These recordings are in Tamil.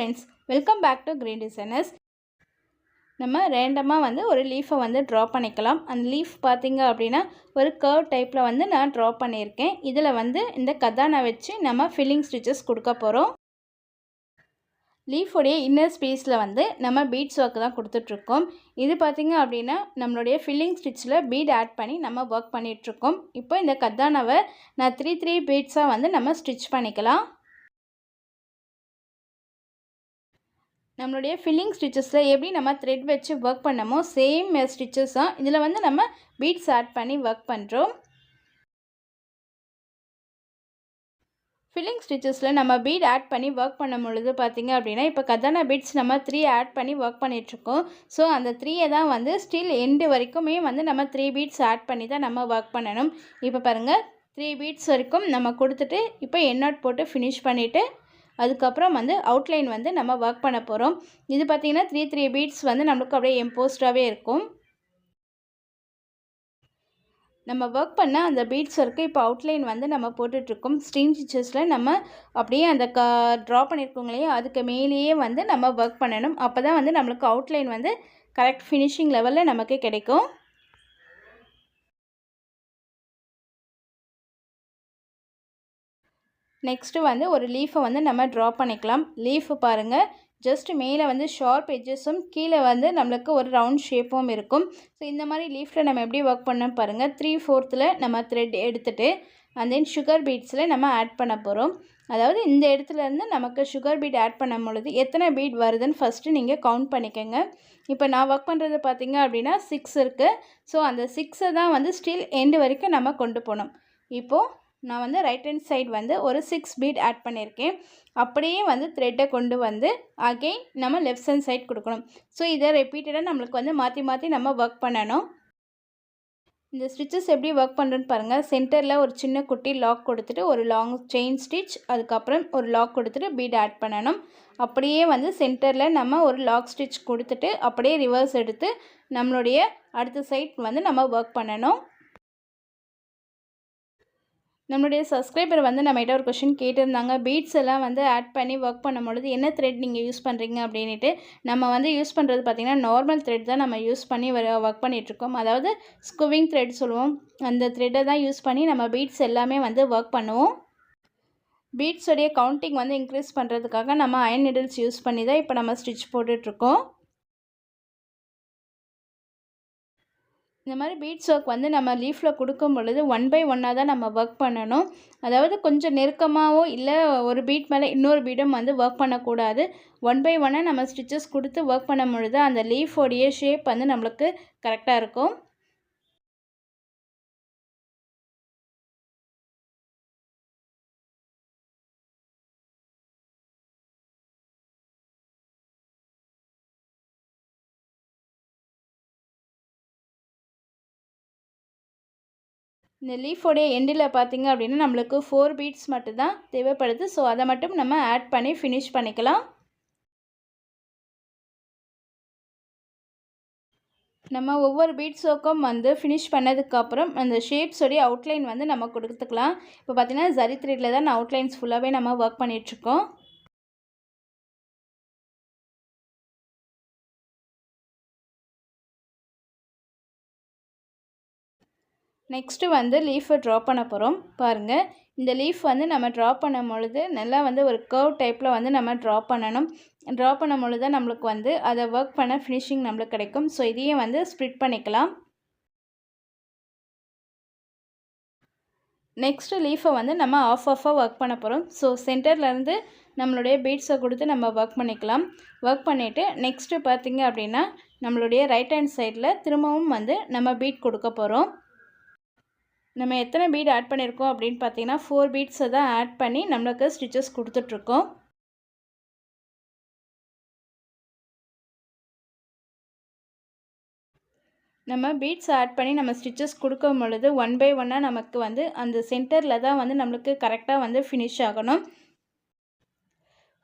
Friends, welcome back to Green Designers. நம்ம ரேண்டமாக வந்து ஒரு லீஃபை வந்து ட்ரா பண்ணிக்கலாம். அந்த லீஃப் பார்த்திங்க அப்படின்னா ஒரு கர்வ் டைப்பில் வந்து நான் ட்ரா பண்ணியிருக்கேன். இதில் வந்து இந்த கதானை வச்சு நம்ம ஃபில்லிங் ஸ்டிச்சஸ் கொடுக்க போகிறோம். லீஃபோடைய இன்னர் ஸ்பேஸில் வந்து நம்ம பீட்ஸ் ஒர்க் தான் கொடுத்துட்ருக்கோம். இது பார்த்திங்க அப்படின்னா நம்மளுடைய ஃபில்லிங் ஸ்டிச்சில் பீட் ஆட் பண்ணி நம்ம ஒர்க் பண்ணிகிட்ருக்கோம். இப்போ இந்த கதானாவை நான் 3 பீட்ஸாக வந்து நம்ம ஸ்டிச் பண்ணிக்கலாம். நம்மளுடைய ஃபில்லிங் ஸ்டிச்சஸில் எப்படி நம்ம த்ரெட் வச்சு ஒர்க் பண்ணமோ சேம் ஸ்டிச்சஸ் தான் இதில் வந்து நம்ம பீட்ஸ் ஆட் பண்ணி ஒர்க் பண்ணுறோம். ஃபில்லிங் ஸ்டிச்சஸில் நம்ம பீட் ஆட் பண்ணி ஒர்க் பண்ணும் பொழுது பார்த்திங்க அப்படின்னா இப்போ கதானா பீட்ஸ் நம்ம 3 ஆட் பண்ணி ஒர்க் பண்ணிகிட்ருக்கோம். ஸோ அந்த 3 தான் வந்து ஸ்டில் எண்டு வரைக்குமே வந்து நம்ம 3 பீட்ஸ் ஆட் பண்ணி தான் நம்ம ஒர்க் பண்ணணும். இப்போ பாருங்கள் 3 பீட்ஸ் வரைக்கும் நம்ம கொடுத்துட்டு இப்போ எண்ணாட் போட்டு ஃபினிஷ் பண்ணிவிட்டு அதுக்கப்புறம் வந்து அவுட்லைன் வந்து நம்ம ஒர்க் பண்ண போகிறோம். இது பார்த்திங்கன்னா 3 பீட்ஸ் வந்து நம்மளுக்கு அப்படியே எம்போஸ்டாகவே இருக்கும். நம்ம ஒர்க் பண்ண அந்த பீட்ஸ் ஒர்க்கு இப்போ அவுட்லைன் வந்து நம்ம போட்டுட்ருக்கோம். ஸ்ட்ரீம் ஸ்டிச்சஸில் நம்ம அப்படியே அந்த ட்ரா பண்ணியிருக்கோங்க இல்லையா, அதுக்கு மேலேயே வந்து நம்ம ஒர்க் பண்ணணும். அப்போ தான் வந்து நம்மளுக்கு அவுட்லைன் வந்து கரெக்ட் ஃபினிஷிங் லெவலில் நமக்கு கிடைக்கும். நெக்ஸ்ட்டு வந்து ஒரு லீஃபை வந்து நம்ம ட்ரா பண்ணிக்கலாம். லீஃபு பாருங்கள், ஜஸ்ட் மேலே வந்து ஷார்ப் எட்ஜஸும் கீழே வந்து நம்மளுக்கு ஒரு ரவுண்ட் ஷேப்பும் இருக்கும். ஸோ இந்த மாதிரி லீஃபில் நம்ம எப்படி ஒர்க் பண்ணோம் பாருங்கள். 3/4 நம்ம த்ரெட் எடுத்துகிட்டு அண்ட் தென் சுகர் பீட்ஸில் நம்ம ஆட் பண்ண போகிறோம். அதாவது இந்த இடத்துலேருந்து நமக்கு சுகர் பீட் ஆட் பண்ணும் பொழுது எத்தனை பீட் வருதுன்னு ஃபஸ்ட்டு நீங்கள் கவுண்ட் பண்ணிக்கோங்க. இப்போ நான் ஒர்க் பண்ணுறது பார்த்திங்க அப்படின்னா 6 இருக்குது. ஸோ அந்த 6 தான் வந்து ஸ்டில் எண்டு வரைக்கும் நம்ம கொண்டு போகணும். இப்போது நான் வந்து ரைட் ஹேண்ட் சைடு வந்து ஒரு 6 பீட் ஆட் பண்ணியிருக்கேன். அப்படியே வந்து த்ரெட்டை கொண்டு வந்து அகெயின் நம்ம லெஃப்ட் ஹேண்ட் சைட் கொடுக்கணும். ஸோ இதை ரிப்பீட்டடாக நம்மளுக்கு வந்து மாற்றி மாற்றி நம்ம ஒர்க் பண்ணணும். இந்த ஸ்டிச்சஸ் எப்படி ஒர்க் பண்ணுறேன்னு பாருங்கள். சென்டரில் ஒரு சின்ன குட்டி லாக் கொடுத்துட்டு ஒரு லாங் செயின் ஸ்டிச், அதுக்கப்புறம் ஒரு லாக் கொடுத்துட்டு பீட் ஆட் பண்ணணும். அப்படியே வந்து சென்டரில் நம்ம ஒரு லாக் ஸ்டிச் கொடுத்துட்டு அப்படியே ரிவர்ஸ் எடுத்து நம்மளுடைய அடுத்த சைட் வந்து நம்ம ஒர்க் பண்ணணும். நம்மளுடைய சப்ஸ்கிரைபர் வந்து நம்மகிட்ட ஒரு கொஷின் கேட்டிருந்தாங்க. பீட்ஸ் எல்லாம் வந்து ஆட் பண்ணி ஒர்க் பண்ணும்பொழுது என்ன த்ரெட் நீங்கள் யூஸ் பண்ணுறீங்க அப்படின்ட்டு. நம்ம வந்து யூஸ் பண்ணுறது பார்த்திங்கன்னா நார்மல் த்ரெட் தான் நம்ம யூஸ் பண்ணி ஒர்க் பண்ணிகிட்ருக்கோம். அதாவது ஸ்குவிங் த்ரெட் சொல்லுவோம். அந்த த்ரெட்டை தான் யூஸ் பண்ணி நம்ம பீட்ஸ் எல்லாமே வந்து ஒர்க் பண்ணுவோம். பீட்ஸோடைய கவுண்டிங் வந்து இன்க்ரீஸ் பண்ணுறதுக்காக நம்ம அயன் நீடில்ஸ் யூஸ் பண்ணி தான் இப்போ நம்ம ஸ்டிச் போட்டுட்ருக்கோம். இந்த மாதிரி பீட்ஸ் ஒர்க் வந்து நம்ம லீஃபில் கொடுக்கும் பொழுது 1 by 1 தான் நம்ம ஒர்க் பண்ணணும். அதாவது கொஞ்சம் நெருக்கமாகவோ இல்லை ஒரு பீட் மேலே இன்னொரு பீடும் வந்து ஒர்க் பண்ணக்கூடாது. 1 by 1 நம்ம ஸ்டிச்சஸ் கொடுத்து ஒர்க் பண்ணும் பொழுது அந்த லீஃபோடைய ஷேப் வந்து நம்மளுக்கு கரெக்டாக இருக்கும். இந்த லீஃபோடைய எண்டில் பார்த்திங்க அப்படின்னா நம்மளுக்கு 4 பீட்ஸ் மட்டும்தான் தேவைப்படுது. ஸோ அதை மட்டும் நம்ம ஆட் பண்ணி ஃபினிஷ் பண்ணிக்கலாம். நம்ம ஒவ்வொரு பீட்ஸ் ஒர்க்கும் வந்து ஃபினிஷ் பண்ணதுக்கப்புறம் அந்த ஷேப்ஸோடைய அவுட்லைன் வந்து நம்ம கொடுத்துக்கலாம். இப்போ பார்த்திங்கன்னா ஜரி த்ரெட்டில் தான் நான் அவுட்லைன்ஸ் ஃபுல்லாகவே நம்ம ஒர்க் பண்ணிகிட்ருக்கோம். நெக்ஸ்ட்டு வந்து லீஃபை ட்ரா பண்ண போகிறோம். பாருங்கள், இந்த லீஃப் வந்து நம்ம ட்ரா பண்ணும் பொழுது நல்லா வந்து ஒரு கர்வ் டைப்பில் வந்து நம்ம ட்ரா பண்ணணும். ட்ரா பண்ணும் பொழுது தான் நம்மளுக்கு வந்து அதை ஒர்க் பண்ண ஃபினிஷிங் நம்மளுக்கு கிடைக்கும். ஸோ இதையும் வந்து ஸ்ப்ளிட் பண்ணிக்கலாம். நெக்ஸ்ட்டு லீஃபை வந்து நம்ம ஆஃபாக ஒர்க் பண்ண போகிறோம். ஸோ சென்டர்லேருந்து நம்மளுடைய பீட்ஸை கொடுத்து நம்ம ஒர்க் பண்ணிக்கலாம். ஒர்க் பண்ணிவிட்டு நெக்ஸ்ட்டு பார்த்திங்க அப்படின்னா நம்மளுடைய ரைட் ஹேண்ட் சைடில் திரும்பவும் வந்து நம்ம பீட் கொடுக்க போகிறோம். நம்ம எத்தனை பீட் ஆட் பண்ணியிருக்கோம் அப்படின்னு பார்த்தீங்கன்னா 4 பீட்ஸை தான் ஆட் பண்ணி நம்மளுக்கு ஸ்டிச்சஸ் கொடுத்துட்ருக்கோம். நம்ம பீட்ஸ் ஆட் பண்ணி நம்ம ஸ்டிச்சஸ் கொடுக்கும் பொழுது 1 by 1 நமக்கு வந்து அந்த சென்டரில் தான் வந்து நம்மளுக்கு கரெக்டாக வந்து ஃபினிஷ் ஆகணும்.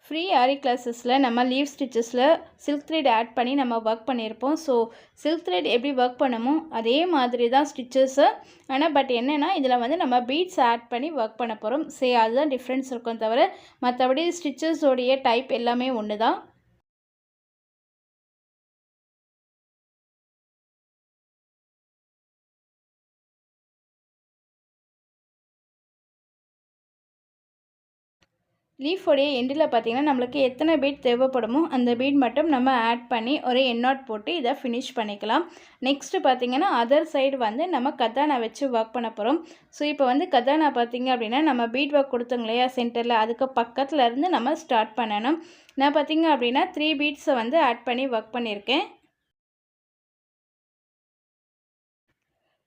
ஃப்ரீ ஆரி கிளாஸஸில் நம்ம லீவ் ஸ்டிச்சஸில் சில்க் த்ரெட் ஆட் பண்ணி நம்ம ஒர்க் பண்ணியிருப்போம். ஸோ சில்க் த்ரெட் எப்படி ஒர்க் பண்ணமோ அதே மாதிரி தான் ஸ்டிச்சஸ்ஸு. ஆனால் பட் என்னென்னா இதில் வந்து நம்ம பீட்ஸ் ஆட் பண்ணி ஒர்க் பண்ண போகிறோம். சரி, அதுதான் டிஃப்ரென்ஸ் இருக்கும் தவிர மற்றபடி ஸ்டிச்சஸோடைய டைப் எல்லாமே ஒன்று தான். லீஃபோடைய எண்டில் பார்த்திங்கன்னா நம்மளுக்கு எத்தனை பீட் தேவைப்படுமோ அந்த பீட் மட்டும் நம்ம ஆட் பண்ணி ஒரு எண்ணாட் போட்டு இதை ஃபினிஷ் பண்ணிக்கலாம். நெக்ஸ்ட்டு பார்த்திங்கன்னா அதர் சைடு வந்து நம்ம கதானா வச்சு ஒர்க் பண்ண போகிறோம். ஸோ இப்போ வந்து கதானா பார்த்திங்க அப்படின்னா நம்ம பீட் ஒர்க் கொடுத்தோங்க இல்லையா சென்டரில், அதுக்கு பக்கத்தில் இருந்து நம்ம ஸ்டார்ட் பண்ணணும். நான் பார்த்திங்க அப்படின்னா 3 பீட்ஸை வந்து ஆட் பண்ணி ஒர்க் பண்ணியிருக்கேன்.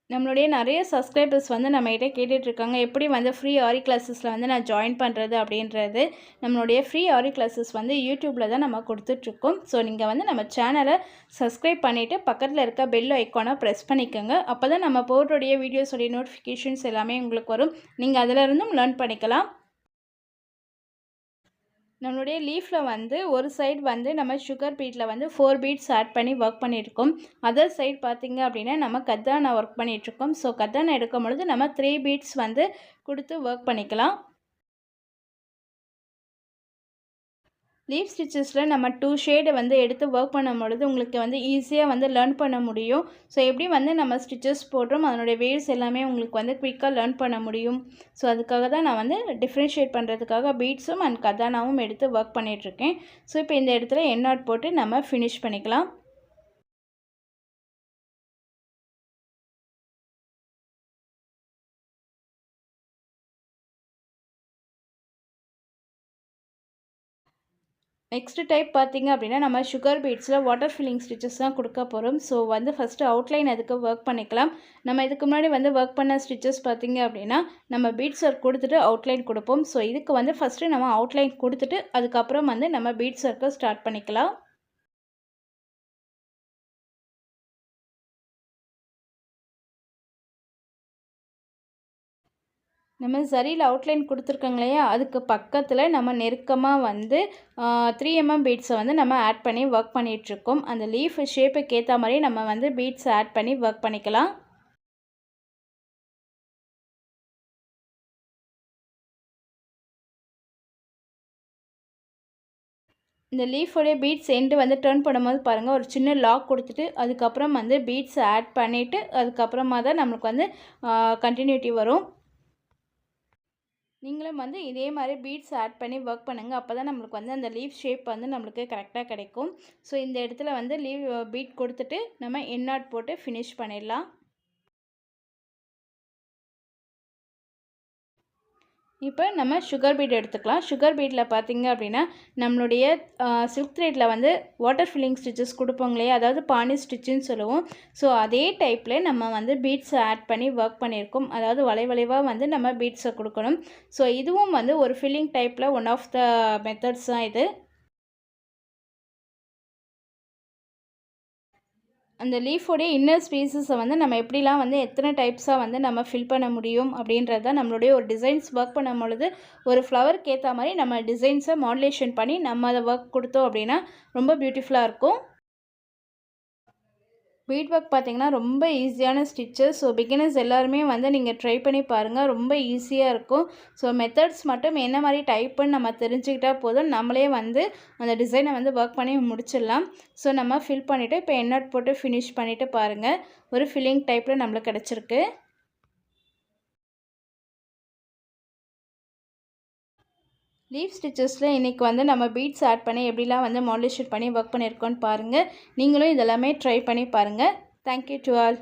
நம்மளுடைய நிறைய சப்ஸ்கிரைபர்ஸ் வந்து நம்மகிட்ட கேட்டுட்ருக்காங்க, எப்படி வந்து ஃப்ரீ ஆரி கிளாஸஸில் வந்து நான் ஜாயின் பண்ணுறது அப்படின்றது. நம்மளுடைய ஃப்ரீ ஆரி கிளாஸஸ் வந்து யூடியூப்பில் தான் நம்ம கொடுத்துட்ருக்கோம். ஸோ நீங்கள் வந்து நம்ம சேனலை சப்ஸ்கிரைப் பண்ணிவிட்டு பக்கத்தில் இருக்க பெல் ஐக்கானை ப்ரெஸ் பண்ணிக்கோங்க. அப்போ தான் நம்ம போடுறோடைய வீடியோஸோடைய நோட்டிஃபிகேஷன்ஸ் எல்லாமே உங்களுக்கு வரும். நீங்கள் அதிலிருந்தும் லேர்ன் பண்ணிக்கலாம். நம்மளுடைய லீஃபில் வந்து ஒரு சைடு வந்து நம்ம சுகர் பீட்டில் வந்து 4 பீட்ஸ் ஆட் பண்ணி ஒர்க் பண்ணியிருக்கோம். அதர் சைடு பார்த்திங்க அப்படின்னா நம்ம கத்தானா ஒர்க் பண்ணிகிட்ருக்கோம். ஸோ கத்தானா எடுக்கும் பொழுது நம்ம 3 பீட்ஸ் வந்து கொடுத்து ஒர்க் பண்ணிக்கலாம். லீஃப் ஸ்டிச்சஸில் நம்ம 2 ஷேடை வந்து எடுத்து ஒர்க் பண்ணும் பொழுது உங்களுக்கு வந்து ஈஸியாக வந்து லேர்ன் பண்ண முடியும். ஸோ எப்படி வந்து நம்ம ஸ்டிச்சஸ் போடுறோம் அதனுடைய வேவ்ஸ் எல்லாமே உங்களுக்கு வந்து குயிக்காக லேர்ன் பண்ண முடியும். ஸோ அதுக்காக தான் நான் வந்து டிஃப்ரென்ஷியேட் பண்ணுறதுக்காக பீட்ஸும் அண்ட் கதானாவும் எடுத்து ஒர்க் பண்ணிகிட்ருக்கேன். ஸோ இப்போ இந்த இடத்துல எண்ணாட் போட்டு நம்ம ஃபினிஷ் பண்ணிக்கலாம். நெக்ஸ்ட் டைப் பார்த்திங்க அப்படின்னா நம்ம சுகர் பீட்ஸில் வாட்டர் ஃபில்லிங் ஸ்டிச்சஸ் தான் கொடுக்க போகிறோம். ஸோ வந்து ஃபஸ்ட்டு அவுட்லைன் அதுக்கு ஒர்க் பண்ணிக்கலாம். நம்ம இதுக்கு முன்னாடி வந்து ஒர்க் பண்ண ஸ்டிச்சஸ் பார்த்திங்க அப்படின்னா நம்ம பீட்ஸ் ஒர்க் கொடுத்துட்டு அவுட்லைன் கொடுப்போம். ஸோ இதுக்கு வந்து ஃபஸ்ட்டு நம்ம அவுட்லைன் கொடுத்துட்டு அதுக்கப்புறம் வந்து நம்ம பீட்ஸ் ஒர்க்கை ஸ்டார்ட் பண்ணிக்கலாம். நம்ம சரியில் அவுட்லைன் கொடுத்துருக்கோங்க இல்லையா, அதுக்கு பக்கத்தில் நம்ம நெருக்கமாக வந்து 3 mm பீட்ஸை வந்து நம்ம ஆட் பண்ணி ஒர்க் பண்ணிகிட்ருக்கோம். அந்த லீஃப் ஷேப்புக்கு ஏற்ற மாதிரி நம்ம வந்து பீட்ஸை ஆட் பண்ணி ஒர்க் பண்ணிக்கலாம். இந்த லீஃபோடைய பீட்ஸ் எண்டு வந்து டர்ன் பண்ணும்போது பாருங்கள், ஒரு சின்ன லாக் கொடுத்துட்டு அதுக்கப்புறம் வந்து பீட்ஸை ஆட் பண்ணிவிட்டு அதுக்கப்புறமா தான் நம்மளுக்கு வந்து கண்டினியூட்டி வரும். நீங்களும் வந்து இதே மாதிரி பீட்ஸ் ஆட் பண்ணி ஒர்க் பண்ணுங்கள். அப்போ தான் நம்மளுக்கு வந்து அந்த லீஃப் ஷேப் வந்து நம்மளுக்கு கரெக்டாக கிடைக்கும். ஸோ இந்த இடத்துல வந்து பீட் கொடுத்துட்டு நம்ம எண்ணாட் போட்டு ஃபினிஷ் பண்ணிடலாம். இப்போ நம்ம சுகர் பீட் எடுத்துக்கலாம். சுகர் பீட்டில் பார்த்திங்க அப்படின்னா நம்மளுடைய சில்க் த்ரெட்டில் வந்து வாட்டர் ஃபில்லிங் ஸ்டிச்சஸ் கொடுப்போங்க இல்லையா, அதாவது பானி ஸ்டிச்சுன்னு சொல்லுவோம். ஸோ அதே டைப்பில் நம்ம வந்து பீட்ஸை ஆட் பண்ணி ஒர்க் பண்ணியிருக்கோம். அதாவது வளைவாக வந்து நம்ம பீட்ஸை கொடுக்கணும். ஸோ இதுவும் வந்து ஒரு ஃபில்லிங் டைப்பில் ஒன் ஆஃப் த மெத்தட்ஸ் தான் இது. அந்த லீஃபோடைய இன்னர் ஸ்பேஸஸை வந்து நம்ம எப்படிலாம் வந்து எத்தனை டைப்ஸாக வந்து நம்ம ஃபில் பண்ண முடியும் அப்படின்றது தான் நம்மளுடைய ஒரு டிசைன்ஸ் ஒர்க் பண்ணும் பொழுது ஒரு ஃப்ளவருக்கு ஏற்ற மாதிரி நம்ம டிசைன்ஸை மாடுலேஷன் பண்ணி நம்ம அதை ஒர்க் கொடுத்தோம் அப்படின்னா ரொம்ப பியூட்டிஃபுல்லாக இருக்கும். பீட் ஒர்க் பார்த்திங்கன்னா ரொம்ப ஈஸியான ஸ்டிச்சஸ். ஸோ பிகினர்ஸ் எல்லாருமே வந்து நீங்கள் ட்ரை பண்ணி பாருங்கள், ரொம்ப ஈஸியாக இருக்கும். ஸோ மெத்தட்ஸ் மட்டும் என்ன மாதிரி டைப்புன்னு நம்ம தெரிஞ்சுக்கிட்டால் போதும், நம்மளே வந்து அந்த டிசைனை வந்து ஒர்க் பண்ணி முடிச்சிடலாம். ஸோ நம்ம ஃபில் பண்ணிவிட்டு இப்போ எண்ணாட் போட்டு ஃபினிஷ் பண்ணிவிட்டு பாருங்கள், ஒரு ஃபில்லிங் டைப்பில் நம்மளுக்கு கிடச்சிருக்கு. லீஃப் ஸ்டிச்சஸில் இன்றைக்கி வந்து நம்ம பீட்ஸ் ஆட் பண்ணி எப்படிலாம் வந்து மாடுலேஷன் பண்ணி ஒர்க் பண்ணியிருக்கோன்னு பாருங்கள். நீங்களும் இதெல்லாமே ட்ரை பண்ணி பாருங்கள். Thank you to all.